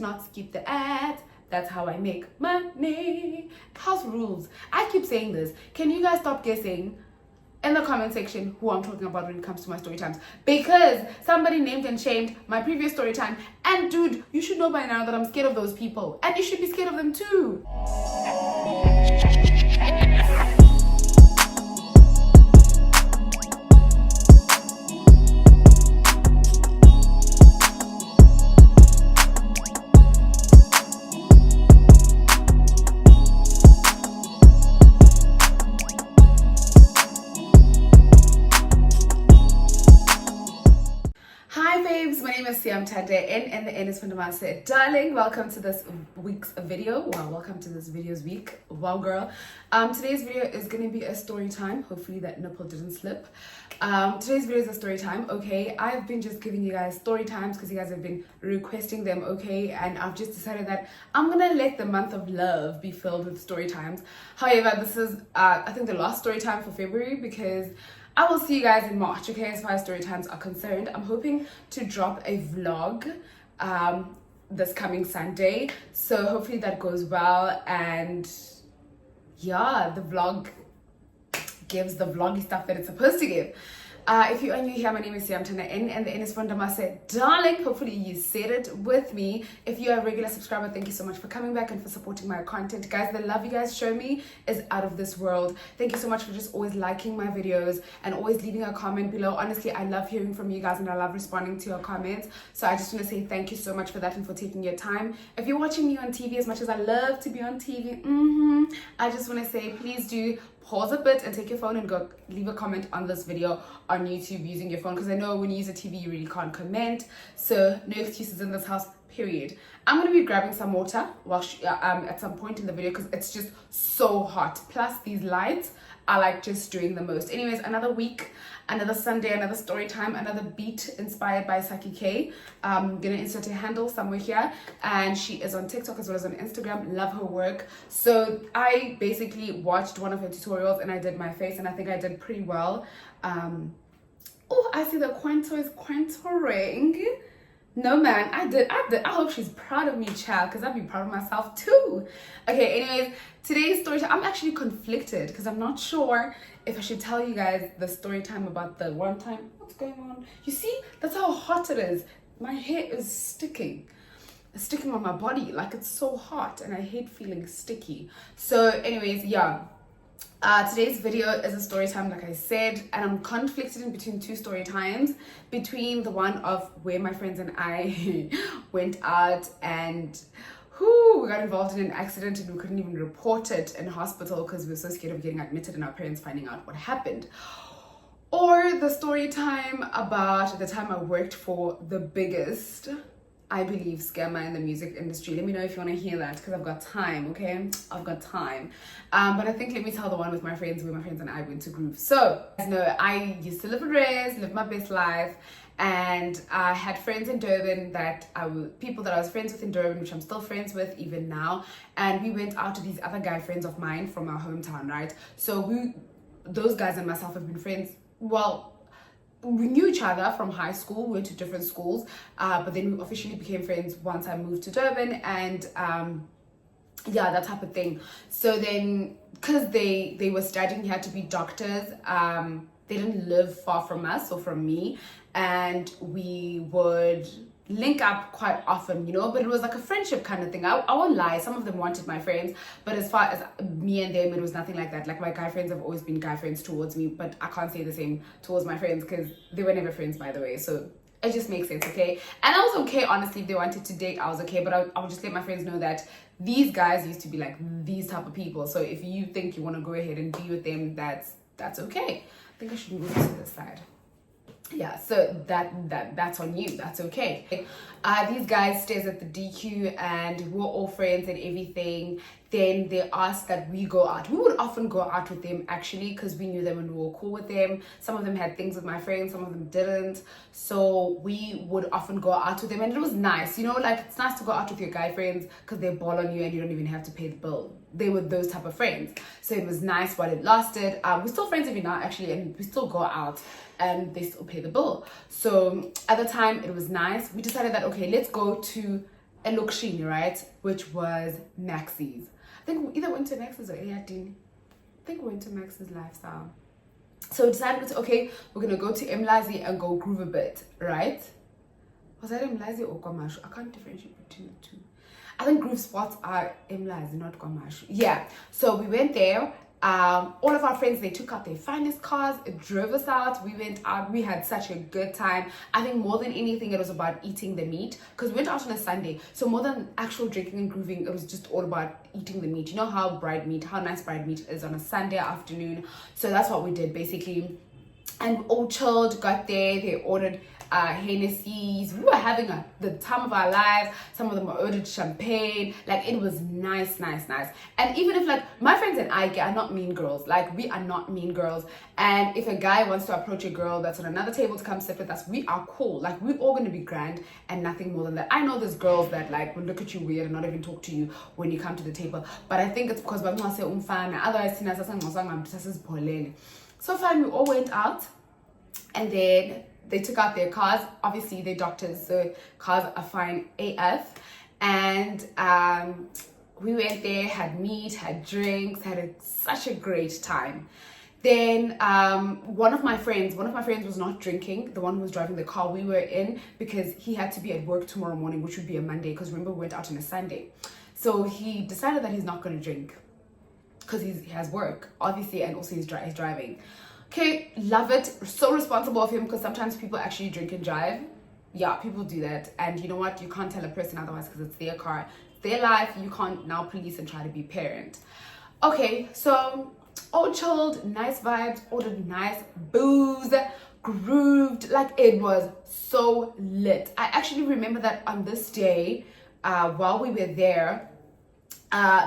not skip the ads. That's how I make money. House rules. I keep saying this. Can you guys stop guessing in the comment section who I'm talking about when it comes to my story times? Because somebody named and shamed my previous story time. And dude, you should know by now that I'm scared of those people. And you should be scared of them too. Siyamthandandamase, and the N is for Namase. Darling, welcome to this week's video. Wow, welcome to this video's week. Wow, girl. Today's video is going to be a story time. Hopefully that nipple didn't slip. Today's video is a story time, okay? I've been just giving you guys story times because you guys have been requesting them, okay? And I've just decided that I'm going to let the month of love be filled with story times. However, this is, I think, the last story time for February because I will see you guys in March, okay, as far as story times are concerned. I'm hoping to drop a vlog this coming Sunday. So hopefully that goes well. And yeah, the vlog gives the vloggy stuff that it's supposed to give. If you are new here, my name is Siyamthandandamase, and the N is for Namase. Darling, hopefully you said it with me. If you're a regular subscriber, thank you so much for coming back and for supporting my content. Guys, the love you guys show me is out of this world. Thank you so much for just always liking my videos and always leaving a comment below. Honestly, I love hearing from you guys and I love responding to your comments. So I just want to say thank you so much for that and for taking your time. If you're watching me on TV, as much as I love to be on TV, I just want to say please do pause a bit and take your phone and go leave a comment on this video on YouTube using your phone, because I know when you use a TV you really can't comment. So no excuses in this house, period. I'm going to be grabbing some water while at some point in the video because it's just so hot. Plus these lights are like just doing the most. Anyways, another week, another Sunday, another story time, another beat inspired by Saki K. I'm gonna insert her handle somewhere here, and she is on TikTok as well as on Instagram. Love her work. So I basically watched one of her tutorials and I did my face, and I think I did pretty well. Oh, I see the Quanto is Quantoring. No man, I did. I hope she's proud of me, child, because I'd be proud of myself too. Okay, anyways, today's story time, I'm actually conflicted because I'm not sure if I should tell you guys the story time about the one time. What's going on? You see, that's how hot it is. My hair is sticking. It's sticking on my body. Like, it's so hot and I hate feeling sticky. So anyways, yeah. Today's video is a story time, like I said, and I'm conflicted in between two story times. Between the one of where my friends and I went out and we got involved in an accident and we couldn't even report it in hospital because we were so scared of getting admitted and our parents finding out what happened. Or the story time about the time I worked for the biggest, I believe, scammer in the music industry. Let me know if you want to hear that because I've got time, okay? I've got time. But I think let me tell the one with my friends, where my friends and I went to Groove. So, as you know, I used to live in Res, live my best life, and I had friends in Durban people that I was friends with in Durban, which I'm still friends with even now. And we went out to these other guy friends of mine from our hometown, right? So those guys and myself have been friends, well, we knew each other from high school. We went to different schools, but then we officially became friends once I moved to Durban, and yeah, that type of thing. So then, because they were studying here to be doctors, they didn't live far from us or from me, and we would link up quite often, you know, but it was like a friendship kind of thing. I won't lie, some of them wanted my friends, but as far as me and them, it was nothing like that. Like, my guy friends have always been guy friends towards me, but I can't say the same towards my friends because they were never friends, by the way. So it just makes sense, okay? And I was okay, honestly. If they wanted to date, I was okay, but I would just let my friends know that these guys used to be like these type of people. So if you think you want to go ahead and be with them, that's okay. I think I should move to this side. Yeah, so that's on you. That's okay. These guys stays at the DQ and we're all friends and everything. Then they asked that we go out. We would often go out with them actually because we knew them and we were cool with them. Some of them had things with my friends, some of them didn't. So we would often go out with them and it was nice. You know, like, it's nice to go out with your guy friends because they ball on you and you don't even have to pay the bill. They were those type of friends. So it was nice while it lasted. We're still friends even now actually, and we still go out and they still pay the bill. So at the time it was nice. We decided that, okay, let's go to a Lokshini, right? Which was Max's. I think we either went to Max's or Ayadini. I think we went to Max's Lifestyle. So we decided, okay, we're going to go to Mlazi and go groove a bit, right? Was that Mlazi or Kwamashu? I can't differentiate between the two. I think groove spots are Mlazi, not Kwamashu. Yeah, so we went there. All of our friends, they took out their finest cars, it drove us out, we went out, we had such a good time. I think more than anything, it was about eating the meat, because we went out on a Sunday, so more than actual drinking and grooving, it was just all about eating the meat. You know how nice bride meat is on a Sunday afternoon, so that's what we did basically. And all chilled, got there, they ordered Hennessy's. We were having the time of our lives. Some of them ordered champagne. Like, it was nice. And even if, like, my friends and I are not mean girls, like, we are not mean girls, and if a guy wants to approach a girl that's on another table to come sit with us, we are cool. Like, we're all going to be grand and nothing more than that. I know there's girls that, like, will look at you weird and not even talk to you when you come to the table, but I think it's because otherwise so fine, we all went out, and then they took out their cars. Obviously, they're doctors, so cars are fine AF. And we went there, had meat, had drinks, had such a great time. Then one of my friends was not drinking, the one who was driving the car we were in, because he had to be at work tomorrow morning, which would be a Monday, because remember, we went out on a Sunday. So he decided that he's not going to drink because he has work, obviously, and also he's driving. Okay, love it. So responsible of him, because sometimes people actually drink and drive. Yeah, people do that. And you know what? You can't tell a person otherwise, because it's their car, their life. You can't now police and try to be parent. Okay, so all chilled, nice vibes, ordered nice booze, grooved. Like, it was so lit. I actually remember that on this day, while we were there,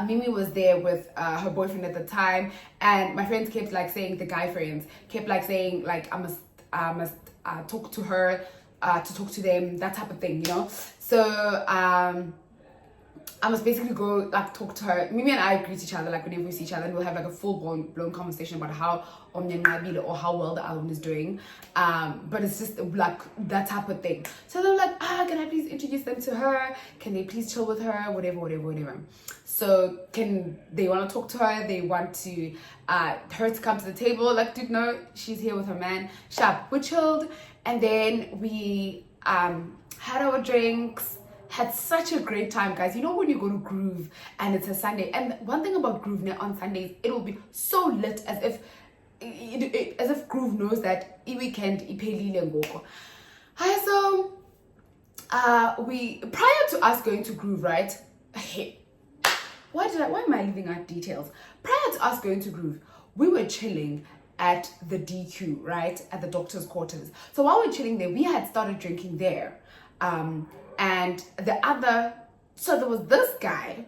Mimi was there with her boyfriend at the time, and my friends kept like saying, the guy friends kept like saying, like, I must talk to her, to talk to them, that type of thing, you know. So I must basically go like talk to her. Mimi and I greet each other like whenever we see each other, and we'll have like a full blown conversation about how or how well the album is doing. But it's just like that type of thing. So they're like, can I please introduce them to her? Can they please chill with her? Whatever. So they want to talk to her, they want to her to come to the table. Like, dude, no, she's here with her man. Sharp, we chilled, and then we had our drinks, had such a great time, guys. You know when you go to Groove and it's a Sunday, and one thing about Groove on Sundays, it will be so lit, as if Groove knows that weekend iphelile ngoko. Hi, so we, prior to us going to Groove, right? Hey, why am I leaving out details? Prior to us going to Groove, we were chilling at the DQ, right? At the doctor's quarters. So while we're chilling there, we had started drinking there. And so there was this guy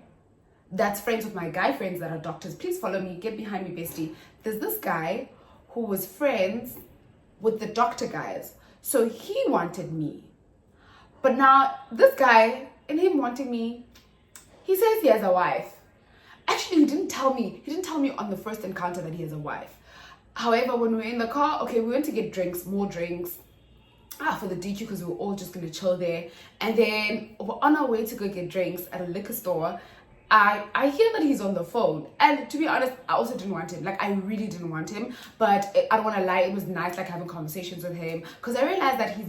that's friends with my guy friends that are doctors. Please follow me, get behind me, bestie. There's this guy who was friends with the doctor guys. So he wanted me. But now this guy, in him wanting me, he says he has a wife. Actually, he didn't tell me on the first encounter that he has a wife. However, when we were in the car, okay, we went to get more drinks for the DQ, because we were all just gonna chill there. And then we're on our way to go get drinks at a liquor store. I hear that he's on the phone, and to be honest, I also didn't want him. Like, I really didn't want him, but I don't want to lie, it was nice like having conversations with him, because I realized that he's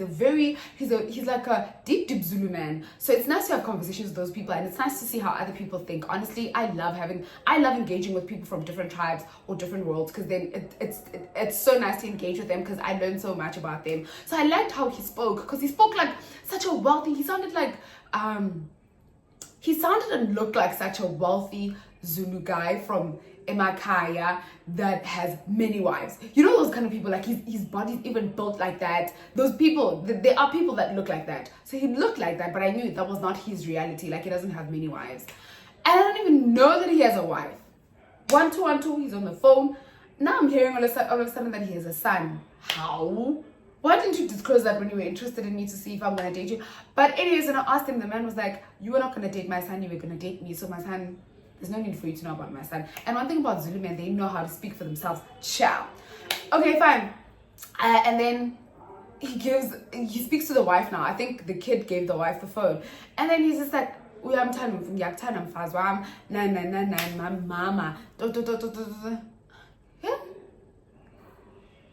like a deep Zulu man. So it's nice to have conversations with those people, and it's nice to see how other people think. Honestly, I love engaging with people from different tribes or different worlds, because then it's so nice to engage with them, because I learned so much about them. So I liked how he spoke, because he spoke like such a wealthy, he sounded and looked like such a wealthy Zulu guy from Emakaya that has many wives. You know those kind of people, like his body's even built like that. Those people, there are people that look like that. So he looked like that, but I knew that was not his reality. Like, he doesn't have many wives. And I don't even know that he has a wife. 1212, he's on the phone. Now I'm hearing all of a sudden that he has a son. How? Why didn't you disclose that when you were interested in me to see if I'm going to date you? But anyways, when I asked him, the man was like, you were not going to date my son, you were going to date me. So my son, there's no need for you to know about my son. And one thing about Zulu men, they know how to speak for themselves. Ciao. Okay, fine. And then he speaks to the wife now. I think the kid gave the wife the phone. And then he's just like, uyamthanda umfana, ngiyakuthanda mfazi wami, mama, yeah.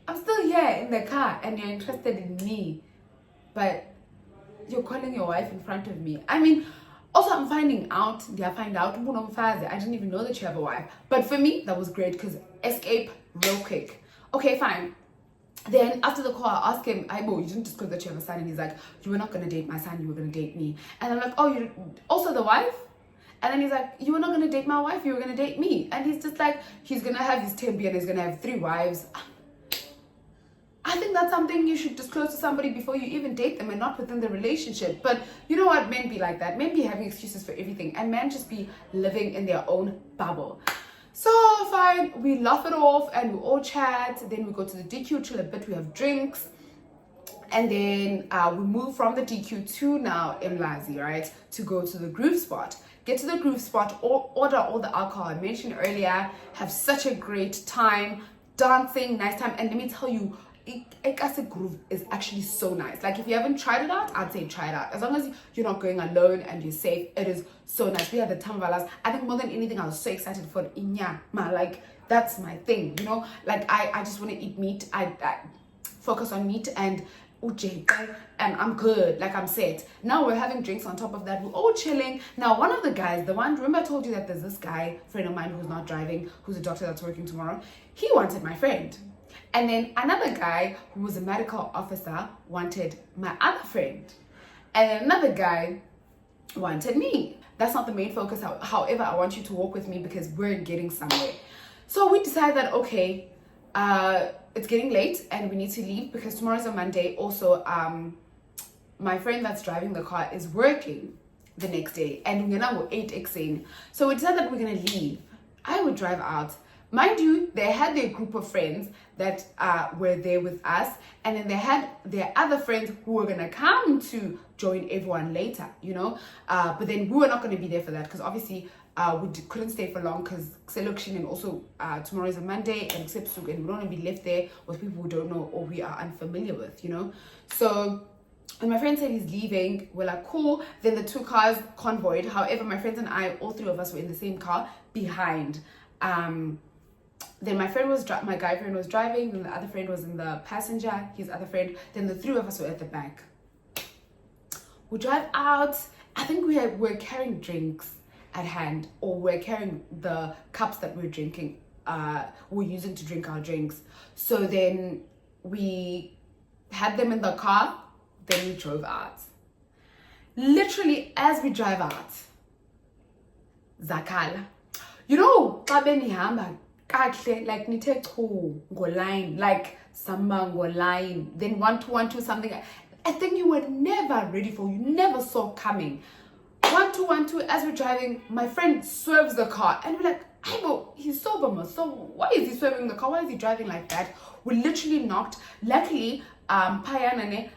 I'm still here in the car and you're interested in me, but you're calling your wife in front of me. I mean, also I'm finding out, I didn't even know that you have a wife. But for me, that was great because escape real quick. Okay, fine. Then after the call, I asked him, Aibo, you didn't disclose that you have a son. And he's like, you were not going to date my son, you were going to date me. And I'm like, oh, you also the wife? And then he's like, you were not going to date my wife, you were going to date me. And he's just like, he's going to have his tembi and he's going to have 3 wives. I think that's something you should disclose to somebody before you even date them and not within the relationship. But you know what? Men be like that. Men be having excuses for everything. And men just be living in their own bubble. So fine, we laugh it off and we all chat. Then we go to the DQ, chill a bit, we have drinks. And then we move from the DQ to now Mlazi, right? To go to the groove spot. Get to the groove spot, order all the alcohol I mentioned earlier. Have such a great time. Dancing, nice time. And let me tell you, Ekase groove is actually so nice. Like if you haven't tried it out, I'd say try it out. As long as you're not going alone and you're safe, it is so nice. We had the tamvalas. I think more than anything, I was so excited for inyama. Like that's my thing, you know. Like I just want to eat meat. I focus on meat and and I'm good. Like I'm set. Now we're having drinks on top of that. We're all chilling. Now one of the guys, remember I told you that there's this guy, friend of mine who's not driving, who's a doctor that's working tomorrow. He wanted my friend. And then another guy who was a medical officer wanted my other friend. And then another guy wanted me. That's not the main focus. However, I want you to walk with me because we're getting somewhere. So we decided that, okay, it's getting late and we need to leave because tomorrow's a Monday. Also, my friend that's driving the car is working the next day and we're gonna go 8 So we decided that we're gonna leave. I would drive out. Mind you, they had their group of friends that were there with us, and then they had their other friends who were going to come to join everyone later, you know. But then we were not going to be there for that because obviously we couldn't stay for long because selection and also tomorrow is a Monday and and we don't want to be left there with people who don't know or we are unfamiliar with, you know. So when my friend said he's leaving, we're like, cool. Then the 2 cars convoyed. However, my friends and I, all 3 of us were in the same car behind. Then my guy friend was driving, then the other friend was in the passenger, his other friend, then the 3 of us were at the back. We drive out. I think we're carrying drinks at hand, or we're carrying the cups that we're drinking, we're using to drink our drinks. So then we had them in the car, then we drove out. Literally as we drive out, Zakala. You know, like nithe chu ngoline, like samba ngoline, then 1 2 1 2 something. I think you were never ready for, you never saw coming. 1 2 1 2 as we're driving, my friend swerves the car and we're like, Aibo, he's sober, so why is he swerving the car? Why is he driving like that? We literally knocked. Luckily, Payanane,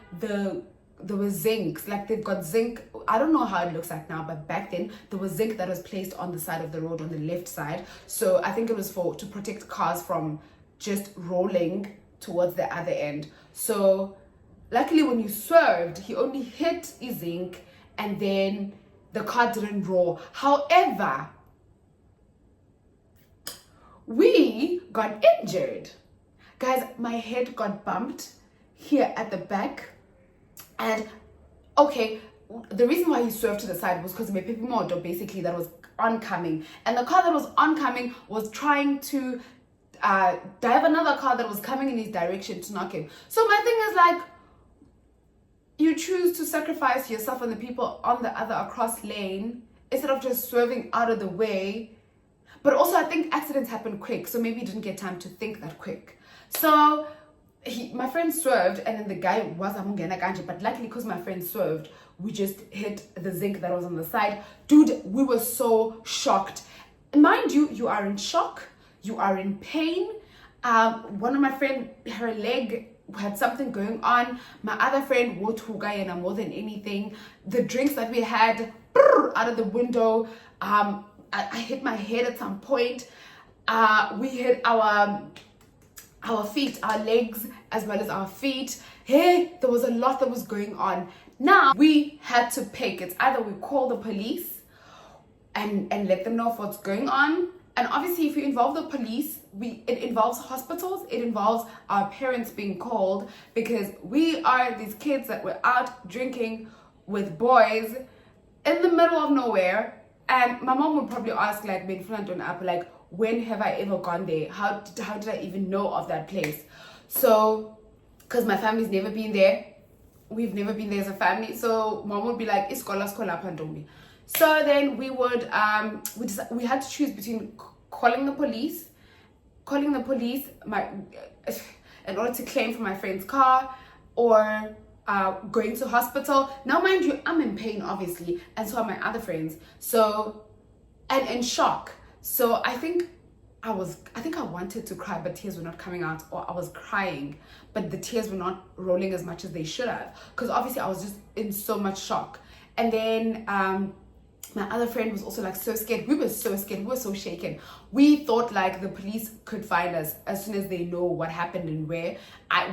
there was zinc, like they've got zinc. I don't know how it looks like now, but back then there was zinc that was placed on the side of the road on the left side. So I think it was to protect cars from just rolling towards the other end. So luckily when he swerved, he only hit his zinc and then the car didn't roll. However, we got injured. Guys, my head got bumped here at the back. And okay, the reason why he swerved to the side was because my motor basically that was oncoming, and the car that was oncoming was trying to dive another car that was coming in his direction to knock him. So my thing is like, you choose to sacrifice yourself and the people on the other across lane instead of just swerving out of the way. But also I think accidents happen quick, so maybe he didn't get time to think that quick. So my friend swerved and then the guy was amungena kanje, but luckily because my friend swerved, we just hit the zinc that was on the side. Dude, we were so shocked. Mind you, you are in shock, you are in pain. One of my friend, her leg had something going on. My other friend wothuga more than anything. The drinks that we had out of the window. I hit my head at some point. We hit our feet, our legs, as well as our feet. Hey, there was a lot that was going on. Now we had to pick. It's either we call the police and let them know of what's going on. And obviously, if you involve the police, it involves hospitals, it involves our parents being called, because we are these kids that were out drinking with boys in the middle of nowhere. And my mom would probably ask, like, when have I ever gone there? How did I even know of that place? So, because my family's never been there, we've never been there as a family. So mom would be like, "Iskola skola pandombi." So then we would we had to choose between calling the police in order to claim for my friend's car, or going to hospital. Now mind you, I'm in pain obviously, and so are my other friends, so, and in shock. So I think I wanted to cry, but tears were not coming out, or I was crying but the tears were not rolling as much as they should have, because obviously I was just in so much shock. And then my other friend was also like so scared. We were so scared, we were so shaken. We thought like the police could find us as soon as they know what happened and where.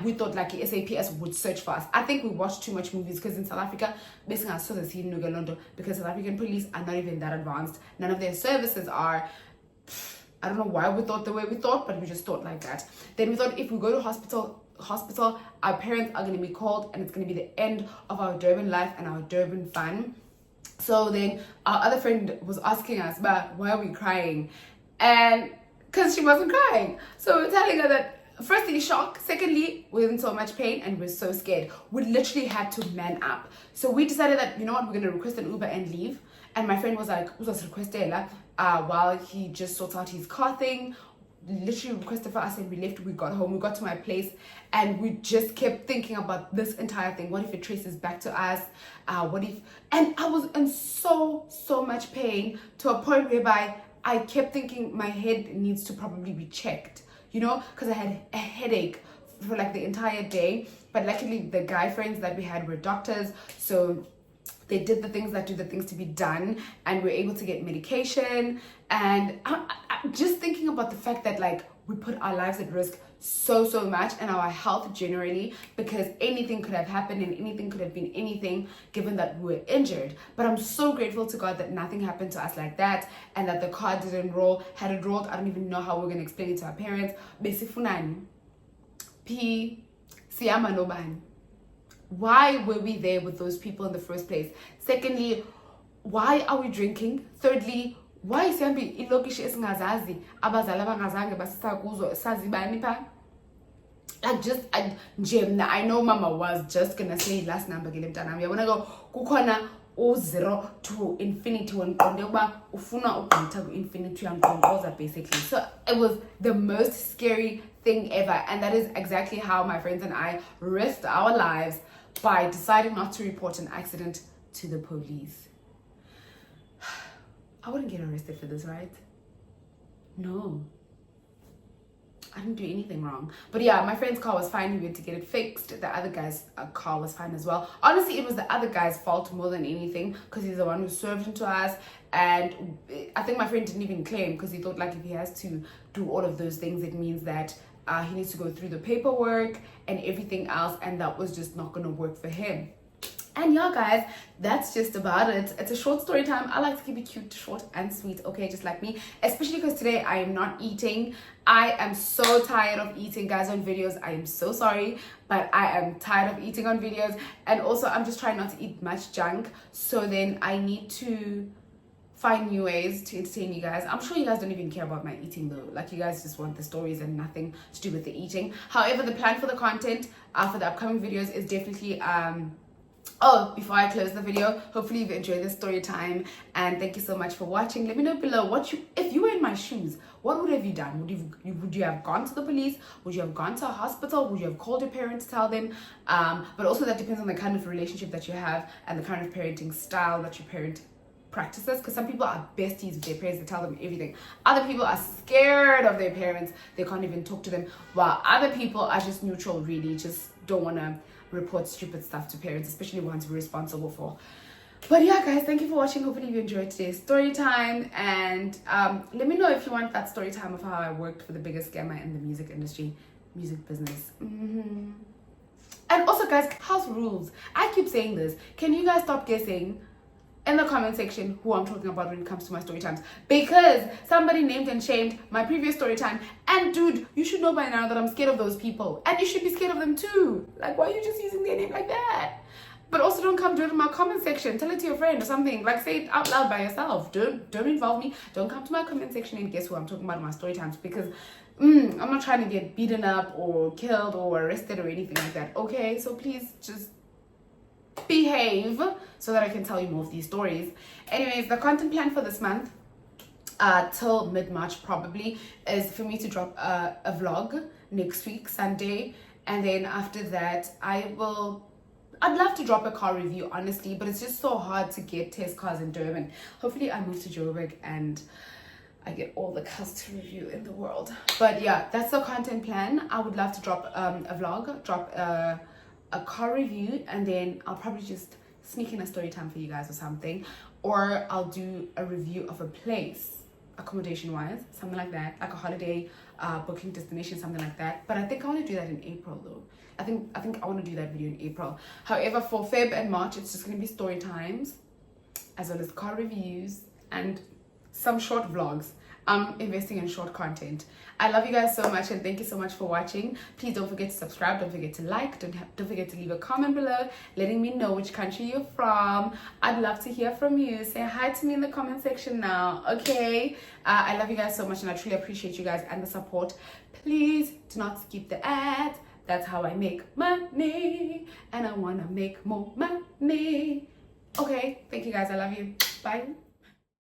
We thought like the SAPS would search for us. I think we watched too much movies, because in South Africa, basically I saw the scene in Uganda, because South African police are not even that advanced. None of their services are. I don't know why we thought the way we thought, but we just thought like that. Then we thought if we go to hospital, our parents are going to be called, and it's going to be the end of our Durban life and our Durban fun. So then our other friend was asking us, but why are we crying? And because she wasn't crying. So we're telling her that, firstly, shock. Secondly, we're in so much pain and we're so scared. We literally had to man up. So we decided that, you know what, we're going to request an Uber and leave. And my friend was like, while he just sorts out his car thing, literally requested for us, and we left. We got home, we got to my place, and we just kept thinking about this entire thing. What if it traces back to us? What if? And I was in so much pain, to a point whereby I kept thinking my head needs to probably be checked, you know, because I had a headache for like the entire day. But luckily the guy friends that we had were doctors, so they did the things to be done, and we're able to get medication. And I just thinking about the fact that like we put our lives at risk so much, and our health generally, because anything could have happened and anything could have been anything, given that we were injured. But I'm so grateful to God that nothing happened to us like that, and that the car didn't roll. Had it rolled, I don't even know how we're going to explain it to our parents. Besifunani P Siyama Nobani. Why were we there with those people in the first place? Secondly, why are we drinking? Thirdly, why siyambi ilokishi esingazazi abazali abangazange basisa kuzo sazibani pha? Like just I know mama was just gonna say last number ke lemntanami yabona go kukhona u0 to infinity wanqonde ukuba ufuna ukugqitha ku infinity yanqonqoza basically. So it was the most scary thing ever, and that is exactly how my friends and I risked our lives by deciding not to report an accident to the police. I wouldn't get arrested for this, right? No. I didn't do anything wrong. But yeah, my friend's car was fine. We went to get it fixed. The other guy's car was fine as well. Honestly, it was the other guy's fault more than anything, because he's the one who served into us. And I think my friend didn't even claim, because he thought like if he has to do all of those things, it means that he needs to go through the paperwork and everything else, and that was just not going to work for him. And yeah, guys, that's just about it. It's a short story time. I like to keep it cute, short and sweet, okay, just like me. Especially because today I am not eating. I am so tired of eating, guys, on videos. I am so sorry, but I am tired of eating on videos. And also, I'm just trying not to eat much junk. So then I need to find new ways to entertain you guys. I'm sure you guys don't even care about my eating though. Like, you guys just want the stories and nothing to do with the eating. However, the plan for the content for the upcoming videos is definitely before I close the video, hopefully you've enjoyed this story time, and thank you so much for watching. Let me know below if you were in my shoes, what would have you done? Would you have gone to the police? Would you have gone to a hospital? Would you have called your parents to tell them? But also that depends on the kind of relationship that you have and the kind of parenting style that your parent practices, because some people are besties with their parents, they tell them everything. Other people are scared of their parents, they can't even talk to them, while other people are just neutral, really just don't want to report stupid stuff to parents, especially ones we're responsible for. But yeah, guys, thank you for watching. Hopefully you enjoyed today's story time, and let me know if you want that story time of how I worked for the biggest scammer in the music industry, music business. And also, guys, house rules. I keep saying this, can you guys stop guessing in the comment section who I'm talking about when it comes to my story times, because somebody named and shamed my previous story time. And dude, you should know by now that I'm scared of those people, and you should be scared of them too. Like, why are you just using their name like that? But also, don't come do it in my comment section. Tell it to your friend or something. Like, say it out loud by yourself. Don't involve me. Don't come to my comment section and guess who I'm talking about in my story times, because I'm not trying to get beaten up or killed or arrested or anything like that. Okay, so please just behave so that I can tell you more of these stories. Anyways, the content plan for this month till mid-March probably is for me to drop a vlog next week Sunday, and then after that I'd love to drop a car review, honestly, but it's just so hard to get test cars in Durban. Hopefully I move to Joburg and I get all the cars to review in the world. But yeah, that's the content plan. I would love to drop a vlog, drop a car review, and then I'll probably just sneak in a story time for you guys or something, or I'll do a review of a place, accommodation wise, something like that, like a holiday booking destination, something like that. But I think I want to do that in April though. I think I want to do that video in April. However, for Feb and March, it's just going to be story times as well as car reviews and some short vlogs. I'm investing in short content. I love you guys so much, and thank you so much for watching. Please don't forget to subscribe, don't forget to like, don't forget to leave a comment below letting me know which country you're from. I'd love to hear from you. Say hi to me in the comment section now, okay? I love you guys so much, and I truly appreciate you guys and the support. Please do not skip the ads. That's how I make money, and I want to make more money. Okay, thank you guys. I love you. Bye.